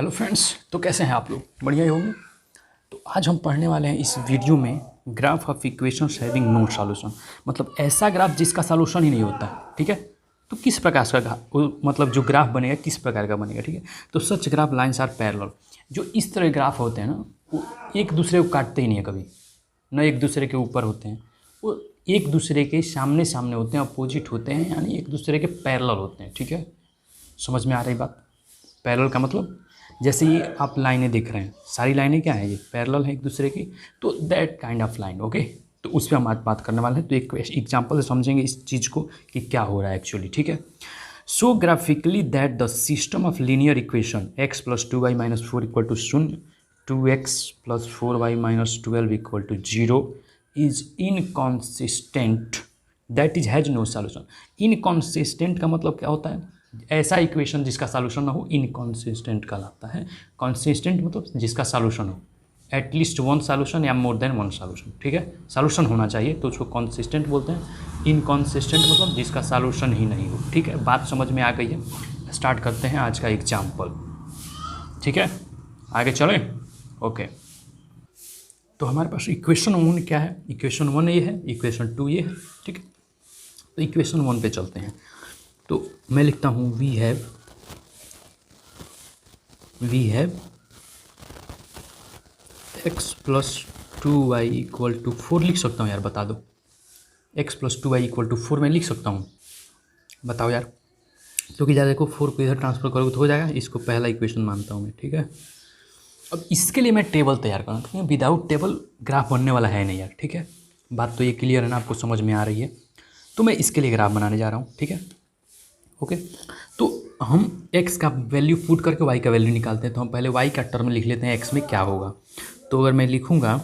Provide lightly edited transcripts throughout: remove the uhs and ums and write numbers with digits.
Hello friends, तो कैसे हैं आप लोग? बढ़िया ही होंगे। तो आज हम पढ़ने वाले हैं इस वीडियो में graph of equations having no solution. मतलब ऐसा ग्राफ जिसका सॉल्यूशन ही नहीं होता है। ठीक है, तो किस प्रकार का मतलब जो ग्राफ बनेगा किस प्रकार का बनेगा। ठीक है, तो सच ग्राफ लाइन्स आर पैरेलल। जो इस तरह ग्राफ होते हैं ना, वो एक दूसरे को काटते ही नहीं है कभी, न एक दूसरे के ऊपर होते हैं, वो एक दूसरे के सामने सामने होते हैं, अपोजिट होते हैं, यानी एक दूसरे के पैरेलल होते हैं। ठीक है, समझ में आ रही बात? पैरेलल का मतलब जैसे ये आप लाइनें देख रहे हैं, सारी लाइनें क्या हैं, ये पैरेलल हैं एक दूसरे की। तो that kind of line, okay. तो उस पर हम आज बात करने वाले हैं। तो एक एग्जांपल से समझेंगे इस चीज़ को कि क्या हो रहा है एक्चुअली। ठीक है, so graphically that the system of linear equation x plus 2y minus 4 equal to 0, 2x plus 4y minus 12 equal to 0 is inconsistent, that is has no solution. Inconsistent का मतलब क्या होता है? ऐसा इक्वेशन जिसका सॉल्यूशन ना हो इनकॉन्सिस्टेंट कहलाता है। कॉन्सिस्टेंट मतलब जिसका सॉल्यूशन हो, एटलीस्ट वन सॉल्यूशन या मोर देन वन सॉल्यूशन। ठीक है, सॉल्यूशन होना चाहिए तो उसको कॉन्सिस्टेंट बोलते हैं। इनकॉन्सिस्टेंट मतलब जिसका सॉल्यूशन ही नहीं हो। ठीक है, बात समझ में आ गई है। स्टार्ट करते हैं आज का एग्जाम्पल। ठीक है, आगे चलें। ओके, तो हमारे पास इक्वेशन 1 क्या है? इक्वेशन 1 ये है, इक्वेशन 2 ये है। ठीक है, तो इक्वेशन 1 पे चलते हैं। तो मैं लिखता हूँ we have x plus 2y equal to 4 लिख सकता हूँ यार, बता दो। x plus 2y equal to 4 मैं लिख सकता हूँ, बताओ यार। क्योंकि ज़्यादा देखो 4 को इधर ट्रांसफर करोगे तो हो जाएगा। इसको पहला इक्वेशन मानता हूँ मैं। ठीक है, अब इसके लिए मैं टेबल तैयार करूँ, क्योंकि विदाउट टेबल ग्राफ बनने वाला है नहीं यार। ठीक है, बात तो ये क्लियर है ना, आपको समझ में आ रही है? तो मैं इसके लिए ग्राफ बनाने जा रहा हूँ। ठीक है, ओके। तो हम x का वैल्यू पुट करके y का वैल्यू निकालते हैं। तो हम पहले y का टर्म लिख लेते हैं x में क्या होगा। तो अगर मैं लिखूँगा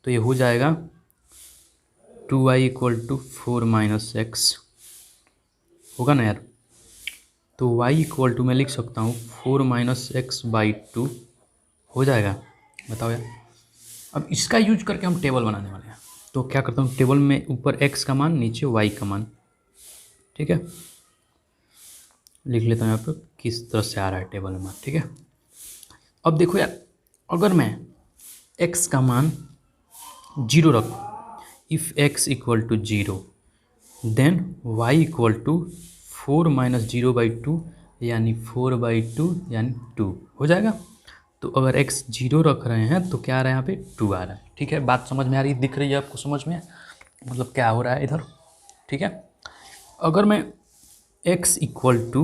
तो ये हो जाएगा 2y equal to 4 minus x, होगा ना यार। तो y इक्वल टू मैं लिख सकता हूँ 4 माइनस एक्स बाई 2, हो जाएगा। बताओ यार। अब इसका यूज करके हम टेबल बनाने वाले हैं। तो क्या करता हूँ, टेबल में ऊपर x का मान, नीचे y का मान। ठीक है, लिख लेता हूँ यहाँ पर किस तरह से आ रहा है टेबल में। ठीक है, अब देखो यार, अगर मैं x का मान 0 रख, if x equal to 0 then y equal to 4 माइनस 0 बाई 2 यानी 4 बाई 2 यानी 2 हो जाएगा। तो अगर x 0 रख रहे हैं तो क्या आ रहा है यहाँ पे 2 आ रहा है। ठीक है, बात समझ में आ रही है? दिख रही है आपको समझ में? मतलब क्या हो रहा है इधर। ठीक है, अगर मैं x इक्वल टू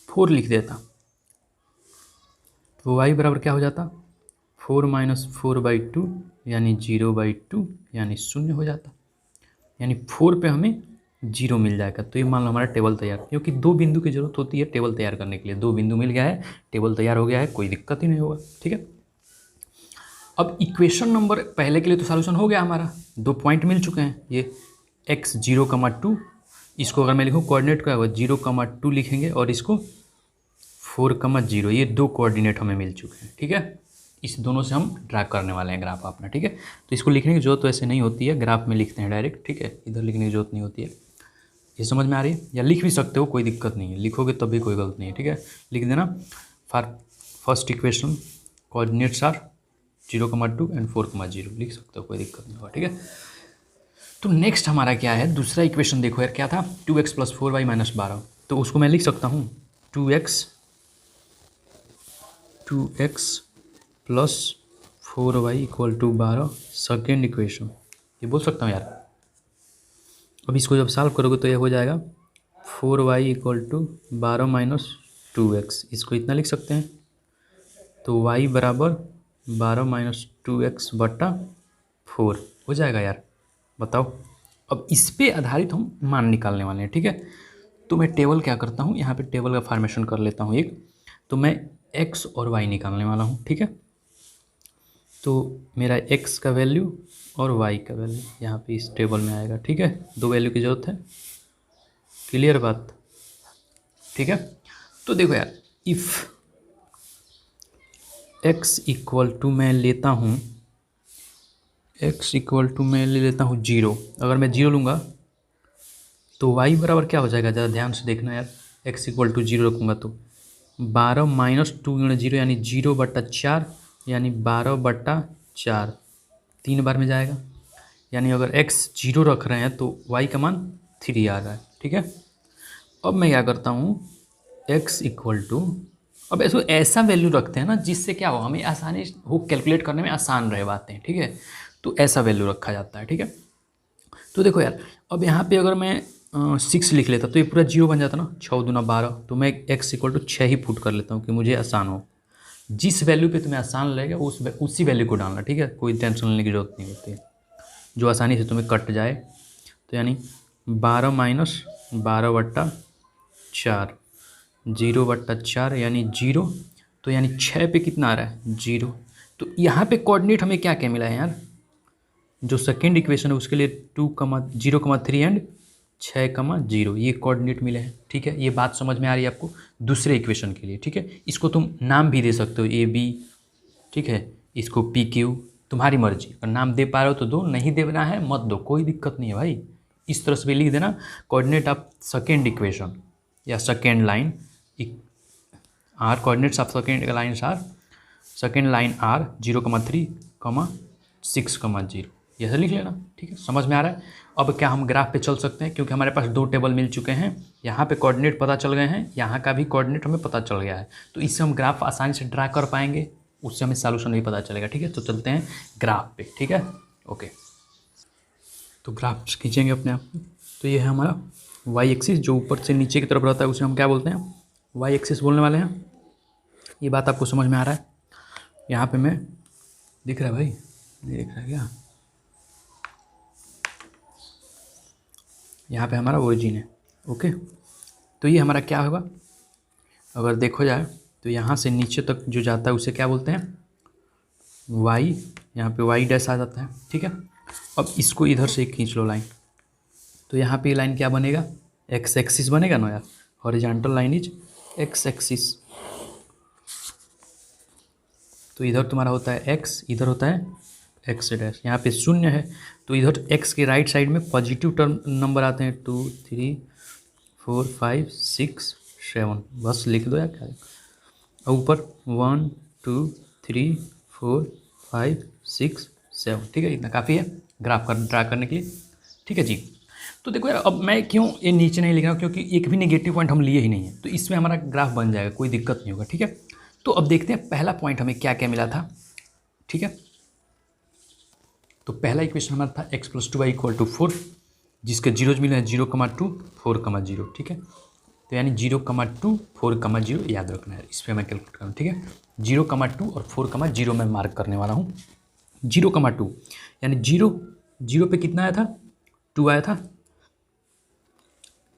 4 लिख देता तो y बराबर क्या हो जाता, 4 माइनस 4 बाई 2 यानी 0 बाई 2 यानी 0 हो जाता। यानी 4 पे हमें 0 मिल जाएगा। तो ये मान लो हमारा टेबल तैयार, क्योंकि 2 बिंदु की जरूरत होती है टेबल तैयार करने के लिए। 2 बिंदु मिल गया है, टेबल तैयार हो गया है, कोई दिक्कत ही नहीं होगा। ठीक है, अब इक्वेशन नंबर पहले के लिए तो सॉल्यूशन हो गया हमारा, 2 पॉइंट मिल चुके हैं। ये x 0,2, इसको अगर मैं लिखूँ कोऑर्डिनेट क्या होगा 0,2 लिखेंगे, और इसको 4,0, ये 2 कोऑर्डिनेट हमें मिल चुके हैं। ठीक है, इस दोनों से हम ड्रा करने वाले हैं ग्राफ अपना। ठीक है, तो इसको लिखने की जरूरत तो ऐसे नहीं होती है, ग्राफ में लिखते हैं डायरेक्ट। ठीक है, इधर लिखने की जरूरत नहीं होती है। ये समझ में आ रही है? या लिख भी सकते हो, कोई दिक्कत नहीं है, लिखोगे तब भी कोई गलत नहीं है। ठीक है, लिख देना for first equation coordinates are 0,2 and 4,0 लिख सकते हो, कोई दिक्कत नहीं होगा। ठीक है, तो नेक्स्ट हमारा क्या है, दूसरा इक्वेशन देखो यार, क्या था 2x प्लस 4y माइनस 12। तो उसको मैं लिख सकता हूँ 2x plus 4y equal to 12, second equation, ये बोल सकता हूँ यार। अब इसको जब सॉल्व करोगे तो ये हो जाएगा 4y equal to 12 minus 2x, इसको इतना लिख सकते हैं। तो y बराबर 12 माइनस 2x बटा 4 हो जाएगा यार। बताओ, अब इस पे आधारित हम मान निकालने वाले हैं। ठीक है, तो मैं टेबल क्या करता हूँ, यहाँ पे टेबल का फॉर्मेशन कर लेता हूँ एक। तो मैं x और y निकालने वाला हूँ। ठीक है, तो मेरा x का वैल्यू और y का वैल्यू यहाँ पे इस टेबल में आएगा। ठीक है, 2 वैल्यू की ज़रूरत है, क्लियर बात? ठीक है, तो देखो यार, इफ़ x इक्वल टू मैं लेता हूँ, x इक्वल टू मैं ले लेता हूँ 0। अगर मैं 0 लूँगा तो y बराबर क्या हो जाएगा, ज़रा ध्यान से देखना यार। x इक्वल टू 0 रखूँगा तो 12 माइनस 2 × 0 यानी 0/4 यानी 12/4 3 बार में जाएगा। यानी अगर x 0 रख रहे हैं तो y का मान 3 आ रहा है। ठीक है, अब मैं क्या करता हूँ x इक्वल टू, अब इसको ऐसा वैल्यू रखते हैं ना जिससे क्या हो, हमें आसानी हो कैलकुलेट करने में आसान रहे बातें। ठीक है, तो ऐसा वैल्यू रखा जाता है। ठीक है, तो देखो यार, अब यहाँ पे अगर मैं 6 लिख लेता तो ये पूरा 0 बन जाता ना, 6 दूना 12, तो मैं x इक्वल टू 6 ही पुट कर लेता हूँ कि मुझे आसान हो। जिस वैल्यू पे तुम्हें आसान लगेगा उसी वैल्यू को डालना। ठीक है, कोई टेंशन लेने की जरूरत नहीं होती है, जो आसानी से तुम्हें कट जाए। तो यानी 12 माइनस 12/4 0/4 यानी 0, तो यानी 6 पे कितना आ रहा है 0। तो यहाँ पे कोऑर्डिनेट हमें क्या क्या मिला है यार, जो सेकेंड इक्वेशन है उसके लिए 2,0,3 एंड 6,0 ये कोऑर्डिनेट मिले हैं। ठीक है, ये बात समझ में आ रही है आपको दूसरे इक्वेशन के लिए। ठीक है, इसको तुम नाम भी दे सकते हो AB, ठीक है, इसको PQ, तुम्हारी मर्जी। अगर नाम दे पा रहे हो तो दो, नहीं देना है मत दो, कोई दिक्कत नहीं है भाई। इस तरह से भी लिख देना कोऑर्डिनेट ऑफ सेकेंड इक्वेशन या second line are, coordinates of second line are, second line are 0,3, 6,0 यह लिख लेना। ठीक है, समझ में आ रहा है। अब क्या हम ग्राफ पे चल सकते हैं, क्योंकि हमारे पास 2 टेबल मिल चुके हैं। यहाँ पे कोऑर्डिनेट पता चल गए हैं, यहाँ का भी कोऑर्डिनेट हमें पता चल गया है, तो इससे हम ग्राफ आसानी से ड्रा कर पाएंगे, उससे हमें सॉल्यूशन भी पता चलेगा। ठीक है, तो चलते हैं ग्राफ पे। ठीक है, ओके, तो ग्राफ खींचेंगे अपने आप। तो ये है हमारा वाई एक्सिस, जो ऊपर से नीचे की तरफ रहता है उसे हम क्या बोलते हैं, वाई एक्सिस बोलने वाले हैं। ये बात आपको समझ में आ रहा है। यहाँ पे मैं दिख रहा है भाई, नहीं दिख रहा है क्या, यहाँ पे हमारा ओरिजिन है। ओके, तो ये हमारा क्या होगा, अगर देखो जाए तो यहाँ से नीचे तक जो जाता है उसे क्या बोलते हैं वाई, यहाँ पे वाई डैश आ जाता है। ठीक है, अब इसको इधर से खींच लो लाइन, तो यहाँ पे लाइन क्या बनेगा, एक्स एक्सिस बनेगा ना यार, horizontal line is x axis. तो इधर तुम्हारा होता है एक्स, इधर होता है एक्स डैश, यहाँ पे 0 है, तो इधर एक्स के राइट साइड में पॉजिटिव टर्म नंबर आते हैं 2, 3, 4, 5, 6, 7, बस लिख दो यार क्या, और ऊपर 1, 2, 3, 4, 5, 6, 7। ठीक है, इतना काफ़ी है ग्राफ का ड्रा करने के लिए। ठीक है जी, तो देखो यार, अब मैं क्यों ये नीचे नहीं लिख रहा हूँ, क्योंकि एक भी नेगेटिव पॉइंट हम लिए ही नहीं है, तो इसमें हमारा ग्राफ बन जाएगा, कोई दिक्कत नहीं होगा। ठीक है, तो अब देखते हैं पहला पॉइंट हमें क्या क्या मिला था। ठीक है, तो पहला इक्वेशन हमारा था x + 2y = 4, जिसके जीरोज मिले हैं 0,2, 4,0। ठीक है, तो यानी 0,2, 4,0 याद रखना है, इस पर मैं कैलकुलेट करूँ। ठीक है, 0,2 और 4,0 मैं मार्क करने वाला हूँ। 0,2 यानी 0 पे कितना आया था, 2 आया था,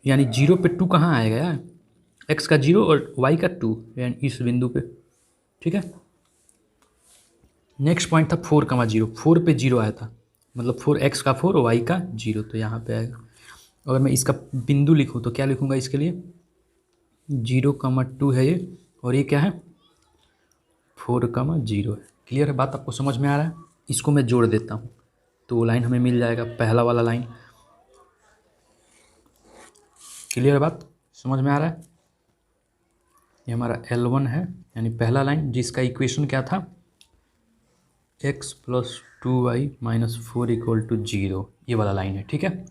यानी 0 पे 2 कहाँ आएगा यार, x का 0 और y का 2, यानी इस बिंदु पे। ठीक है, नेक्स्ट पॉइंट था 4,0, 4 पे 0 आया था, मतलब 4x का 4 और y का 0, तो यहाँ पे आएगा। अगर मैं इसका बिंदु लिखूँ तो क्या लिखूँगा इसके लिए, 0,2 है ये, और ये क्या है 4,0 है। क्लियर है बात, आपको समझ में आ रहा है। इसको मैं जोड़ देता हूँ तो वो लाइन हमें मिल जाएगा, पहला वाला लाइन। क्लियर है बात, समझ में आ रहा है। ये हमारा L1 है, यानी पहला लाइन, जिसका इक्वेशन क्या था, x + 2y - 4 = 0, ये वाला लाइन है। ठीक है,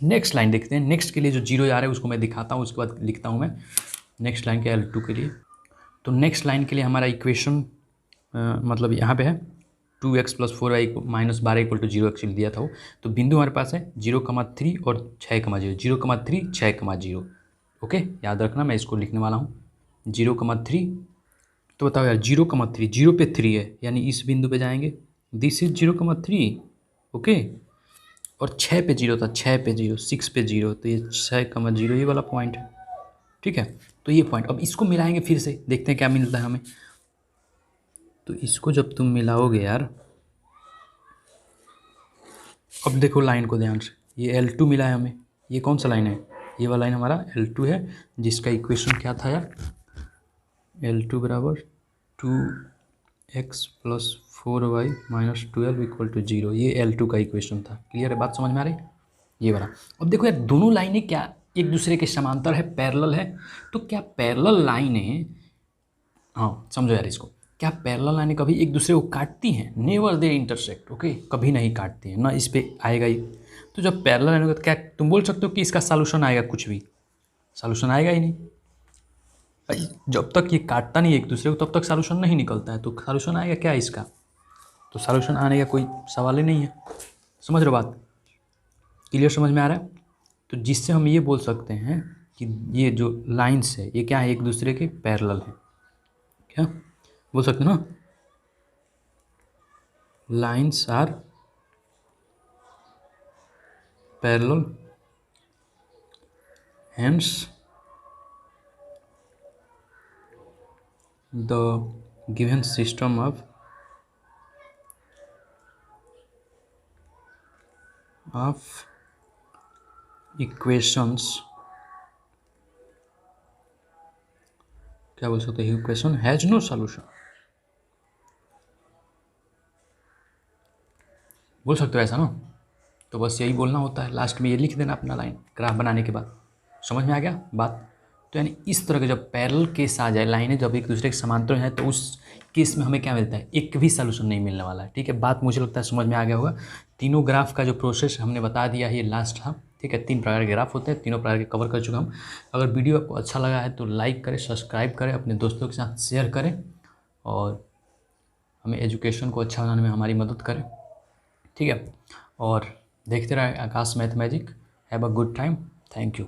नेक्स्ट लाइन देखते हैं। नेक्स्ट के लिए जो 0 आ रहा है उसको मैं दिखाता हूँ, उसके बाद लिखता हूँ मैं नेक्स्ट लाइन के L2 के लिए। तो नेक्स्ट लाइन के लिए हमारा इक्वेशन मतलब यहाँ पे है 2x + 4y - 12 = 0 एक्चुअली दिया था वो। तो बिंदु हमारे पास है 0,3 और 6,0, 0,3, 6,0। ओके, याद रखना, मैं इसको लिखने वाला हूँ 0,3। तो बताओ यार 0,3, 0 पे 3 है, यानी इस बिंदु पे जाएंगे, दिस इज 0,3। ओके, और 6 पे 0 था, 6 पे 0, 6 पे 0, तो ये 6,0 ये वाला पॉइंट है। ठीक है, तो ये पॉइंट, अब इसको मिलाएंगे फिर से, देखते हैं क्या मिलता है हमें। तो इसको जब तुम मिलाओगे यार, अब देखो लाइन को ध्यान से, ये L2 मिला है हमें, ये कौन सा लाइन है, ये वाला लाइन हमारा L2 है, जिसका इक्वेशन क्या था यार, L2 = 2x + 4y - 12 = 0, ये L2 का इक्वेशन था। क्लियर है बात, समझ में आ रही, ये वाला। अब देखो यार, दोनों लाइनें क्या एक दूसरे के समांतर है, पैरेलल है, तो क्या पैरेलल लाइनें हाँ समझो यार इसको, क्या पैरेलल लाइनें कभी एक दूसरे को काटती हैं? नेवर दे इंटरसेक्ट, ओके, कभी नहीं काटती हैं, ना इस पे आएगा ही। तो जब पैरेलल लाइन होगा तो क्या तुम बोल सकते हो कि इसका सॉल्यूशन आएगा? कुछ भी सॉल्यूशन आएगा ही नहीं। जब तक ये काटता नहीं है एक दूसरे को तब तक सॉल्यूशन नहीं निकलता है, तो सॉल्यूशन आएगा क्या इसका? तो सॉल्यूशन आने का कोई सवाल ही नहीं है। समझ रहे हो बात? क्लियर समझ में आ रहा है? तो जिससे हम ये बोल सकते हैं कि ये जो लाइंस है ये क्या है, एक दूसरे के पैरेलल है। क्या बोल सकते हैं ना, lines are parallel, hence the given system of equations, क्या बोल सकते हैं, इक्वेशन हैज नो सॉल्यूशन। बोल सकते हो ऐसा ना? तो बस यही बोलना होता है, लास्ट में ये लिख देना अपना लाइन ग्राफ बनाने के बाद। समझ में आ गया बात? तो यानी इस तरह के जब पैरेलल केस आ जाए, लाइनें जब एक दूसरे के समांतर हैं, तो उस केस में हमें क्या मिलता है? एक भी सॉल्यूशन नहीं मिलने वाला है। ठीक है, बात मुझे लगता है समझ में आ गया होगा। तीनों ग्राफ का जो प्रोसेस हमने बता दिया है, ये लास्ट था। ठीक है, 3 प्रकार के ग्राफ होते हैं, तीनों प्रकार के कवर कर चुका हम। अगर वीडियो आपको अच्छा लगा है तो लाइक करें, सब्सक्राइब करें, अपने दोस्तों के साथ शेयर करें और हमें एजुकेशन को अच्छा बनाने में हमारी मदद करें। ठीक है, और देखते रहे Aakash math magic. Have a good time. Thank you.